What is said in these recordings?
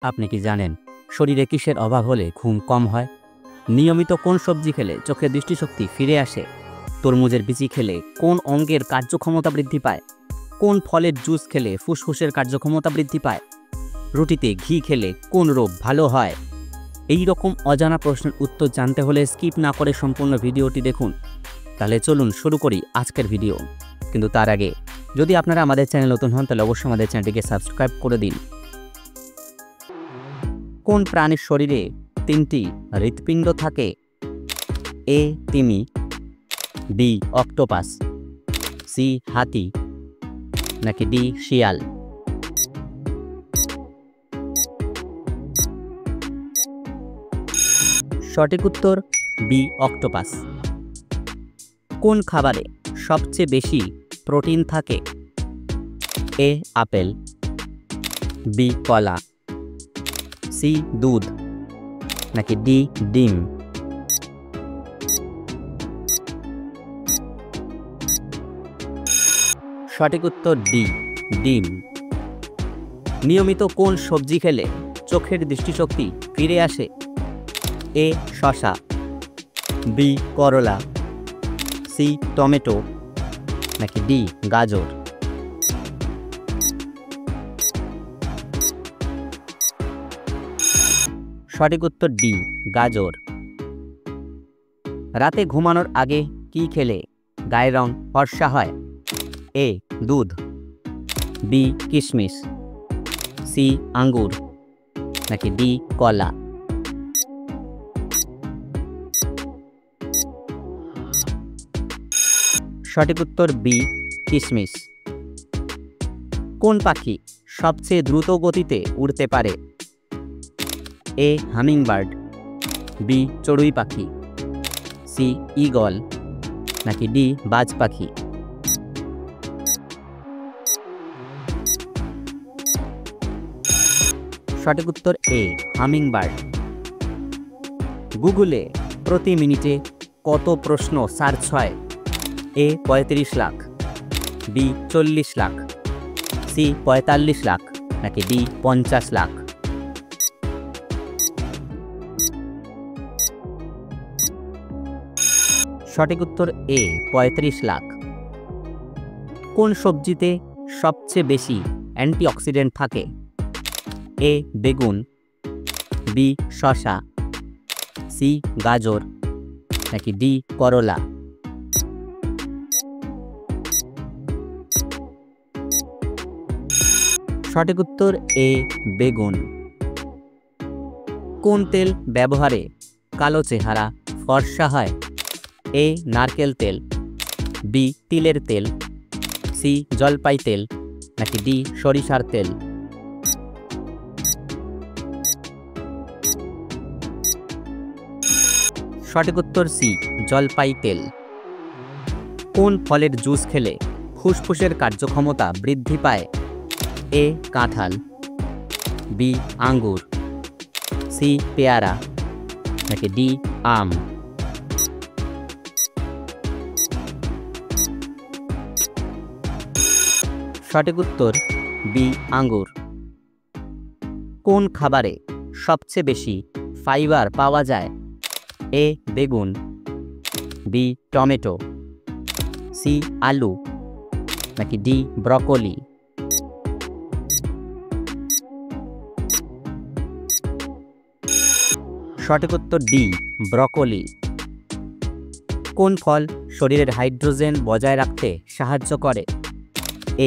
আপনি কি জানেন শরীরে কিসের অভাব হলে ঘুম কম হয়? নিয়মিত কোন সবজি খেলে চোখের দৃষ্টিশক্তি ফিরে আসে? তরমুজের বিচি খেলে কোন অঙ্গের কার্যক্ষমতা বৃদ্ধি পায়? কোন ফলের জুস খেলে ফুসফুসের কার্যক্ষমতা বৃদ্ধি পায়? রুটিতে ঘি খেলে কোন রোগ ভালো হয়? এই রকম অজানা প্রশ্নের উত্তর জানতে হলে স্কিপ না করে সম্পূর্ণ ভিডিওটি দেখুন। তাহলে চলুন শুরু করি আজকের ভিডিও। কিন্তু তার আগে যদি আপনারা আমাদের চ্যানেল নতুন হন তাহলে অবশ্যই আমাদের চ্যানেলটিকে সাবস্ক্রাইব করে দিন। কোন প্রাণীর শরীরে 3টি হৃৎপিণ্ড থাকে? এ তিমি, বি অক্টোপাস, সি হাতি, নাকি ডি শিয়াল? সঠিক উত্তর বি অক্টোপাস। কোন খাবারে সবচেয়ে বেশি প্রোটিন থাকে? এ আপেল, বি কলা, সি দুধ, নাকি ডি ডিম? সঠিক উত্তর ডি ডিম। নিয়মিত কোন সবজি খেলে চোখের দৃষ্টিশক্তি ফিরে আসে? এ শসা, বি করলা, সি টমেটো, নাকি ডি গাজর? সঠিক উত্তর ডি গাজর। রাতে ঘুমানোর আগে কি খেলে গায়ের রং ফর্সা হয়? এ দুধ, বি কিশমিশ, সি আঙ্গুর, নাকি ডি কলা? সঠিক উত্তর বি কিশমিশ। কোন পাখি সবচেয়ে দ্রুত গতিতে উড়তে পারে? এ হামিংবার্ড, বি চড়ুই পাখি, সি ঈগল, নাকি ডি বাজ পাখি? সঠিক উত্তর এ হামিংবার্ড। গুগলে প্রতি মিনিটে কত প্রশ্ন সার্চ হয়? এ 35 লাখ, বি 40 লাখ, সি 45 লাখ, নাকি ডি 50 লাখ? সঠিক উত্তর এ 35 লাখ। কোন সবজিতে সবচেয়ে বেশি অ্যান্টিঅক্সিডেন্ট থাকে? এ বেগুন, বি শসা, সি গাজর, নাকি ডি করলা? সঠিক উত্তর এ বেগুন। কোন তেল ব্যবহারে কালো চেহারা ফর্সা হয়? এ নারকেল তেল, বি তিলের তেল, সি জলপাই তেল, নাকি ডি সরিষার তেল? সঠিক উত্তর সি জলপাই তেল। কোন ফলের জুস খেলে ফুসফুসের কার্যক্ষমতা বৃদ্ধি পায়? এ কাঁঠাল, বি আঙ্গুর, সি পেয়ারা, নাকি ডি আম? সঠিক উত্তর বি আঙ্গুর। কোন খাবারে সবচেয়ে বেশি ফাইবার পাওয়া যায়? এ বেগুন, বি টমেটো, সি আলু, নাকি ডি ব্রকোলি? সঠিক উত্তর ডি ব্রকোলি। কোন ফল শরীরের হাইড্রোজেন বজায় রাখতে সাহায্য করে?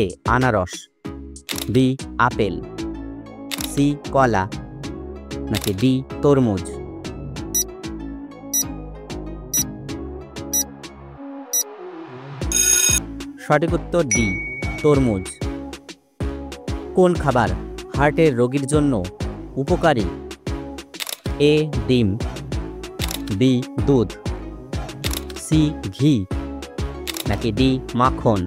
এ আনারস, বি আপেল, সি কলা, নাকি ডি তরমুজ? সঠিক উত্তর ডি তরমুজ। কোন খাবার হার্টের রোগীর জন্য উপকারী? এ ডিম, বি দুধ, সি ঘি, নাকি ডি মাখন?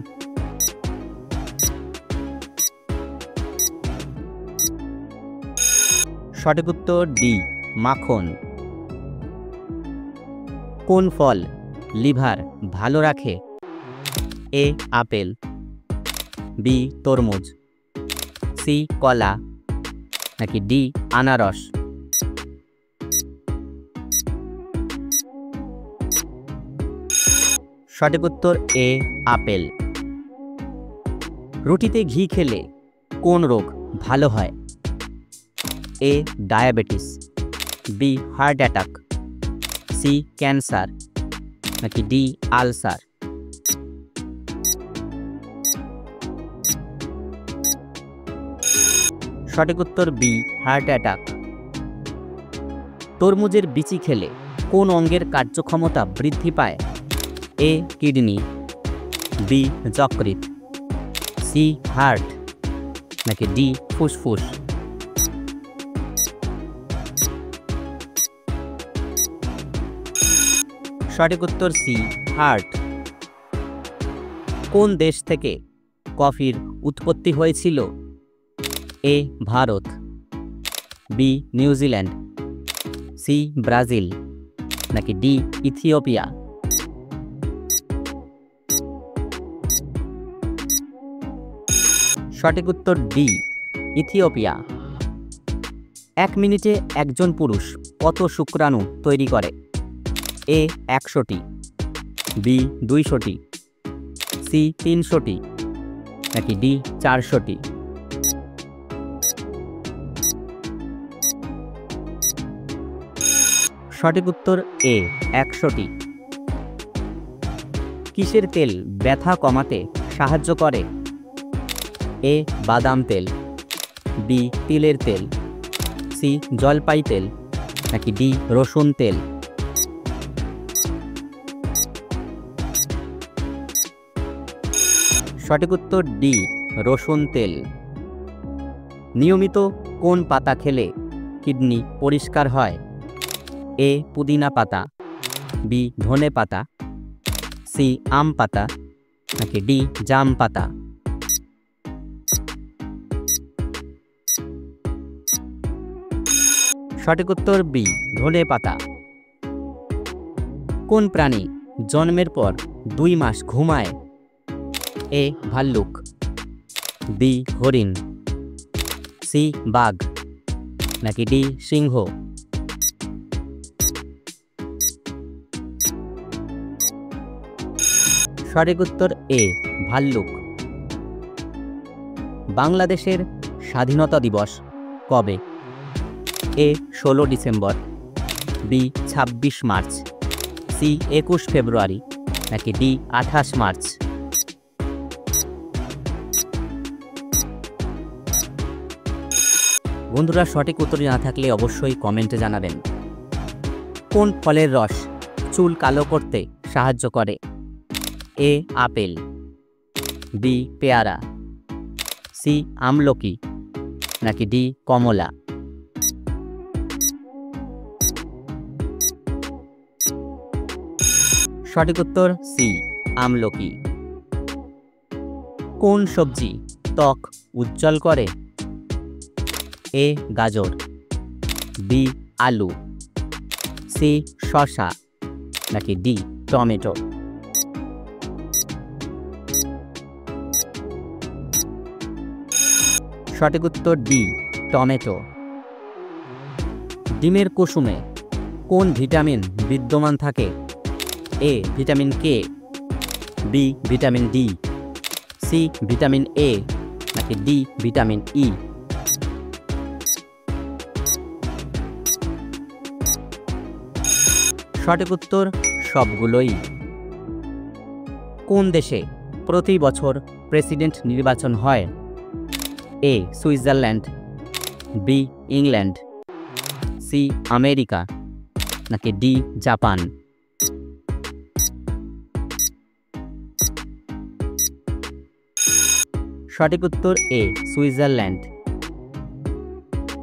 সঠিক উত্তর ডি মাখন। কোন ফল লিভার ভালো রাখে? এ আপেল, বি তরমুজ, সি কলা, নাকি ডি আনারস? সঠিক উত্তর এ আপেল। রুটিতে ঘি খেলে কোন রোগ ভালো হয়? A diabetes, B heart attack, C cancer, নাকি ডি আলসার? সঠিক উত্তর বি হার্ট অ্যাটাক। তরমুজের বিচি খেলে কোন অঙ্গের কার্যক্ষমতা বৃদ্ধি পায়? এ কিডনি, বি যকৃৎ, সি হার্ট, নাকি ডি ফুসফুস? সঠিক উত্তর সি হার্ট। কোন দেশ থেকে কফির উৎপত্তি হয়েছিল? A Bharat, B New Zealand, C Brazil, নাকি ডি ইথিওপিয়া? সঠিক উত্তর ডি ইথিওপিয়া। 1 মিনিটে একজন পুরুষ কত শুক্রাণু তৈরি করে? এ 100টি, বি 200টি, সি 300টি, নাকি ডি 400টি? সঠিক উত্তর এ 100টি। কিসের তেল ব্যথা কমাতে সাহায্য করে? এ বাদাম তেল, বি তিলের তেল, সি জলপাই তেল, নাকি ডি রসুন তেল? সঠিক উত্তর ডি রসুন তেল। নিয়মিত কোন পাতা খেলে কিডনি পরিষ্কার হয়? এ পুদিনা পাতা, বি ধনে পাতা, সি আম পাতা, নাকি ডি জাম পাতা? সঠিক উত্তর বি ধনে পাতা। কোন প্রাণী জন্মের পর 2 মাস ঘুমায়? এ ভাল্লুক, বি হরিণ, সি বাঘ, নাকি ডি সিংহ? সঠিক উত্তর এ ভাল্লুক। বাংলাদেশের স্বাধীনতা দিবস কবে? এ 16 ডিসেম্বর, বি 26 মার্চ, সি 21 ফেব্রুয়ারি, নাকি ডি 28 মার্চ? বন্ধুরা, সঠিক উত্তরটি না থাকলে অবশ্যই কমেন্টে জানাবেন। কোন ফলের রস চুল কালো করতে সাহায্য করে? এ আপেল, বি পেয়ারা, সি আমলকি, নাকি ডি কমলা? সঠিক উত্তর সি আমলকি। কোন সবজি ত্বক উজ্জ্বল করে? এ গাজর, বি আলু, সি শসা, নাকি ডি টমেটো? সঠিক উত্তর ডি টমেটো। ডিমের কুসুমে কোন ভিটামিন বিদ্যমান থাকে? A vitamin K, B vitamin D, C vitamin A, নাকি ডি ভিটামিন ই? সঠিক উত্তর সবগুলোই। কোন দেশে প্রতি বছর প্রেসিডেন্ট নির্বাচন হয়? A Switzerland, B England, C America, নাকি ডি জাপান? সঠিক উত্তর এ সুইজারল্যান্ড।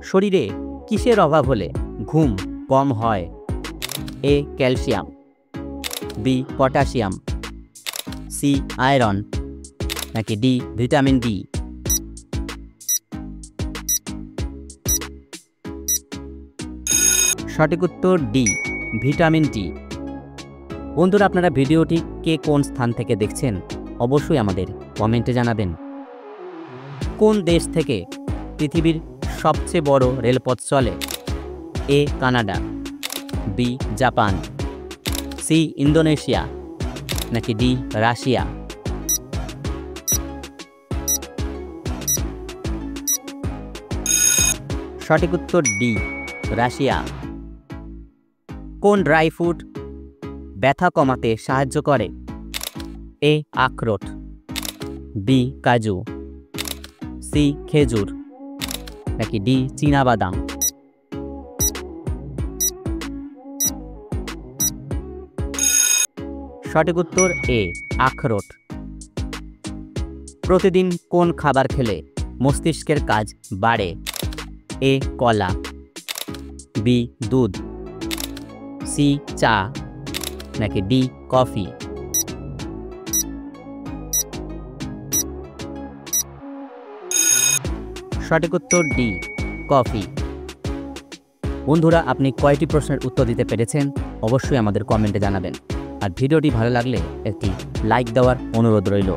শরীরে কিসের অভাব হলে ঘুম কম হয়? A calcium, B potassium, C iron, নাকি ডি ভিটামিন ডি? সঠিক উত্তর ডি ভিটামিন ডি। বন্ধুরা, আপনারা ভিডিওটি কে কোন স্থান থেকে দেখছেন অবশ্যই আমাদের কমেন্টে জানাবেন। কোন দেশ থেকে পৃথিবীর সবচেয়ে বড় রেলপথ চলে? A Canada, B Japan, C Indonesia, নাকি ডি রাশিয়া? সঠিক উত্তর ডি রাশিয়া। কোন ড্রাই ফ্রুট ব্যথা কমাতে সাহায্য করে? এ আখরোট, বি কাজু, সি খেজুর, নাকি ডি চীনাবাদাম? সঠিক উত্তর এ আখরোট। প্রতিদিন কোন খাবার খেলে মস্তিষ্কের কাজ বাড়ে? এ কলা, বি দুধ, সি চা, নাকি ডি কফি? সঠিক উত্তর ডি কফি। বন্ধুরা, আপনি কয়টি প্রশ্নের উত্তর দিতে পেরেছেন অবশ্যই আমাদের কমেন্টে জানাবেন। আর ভিডিওটি ভালো লাগলে একটি লাইক দেওয়ার অনুরোধ রইল।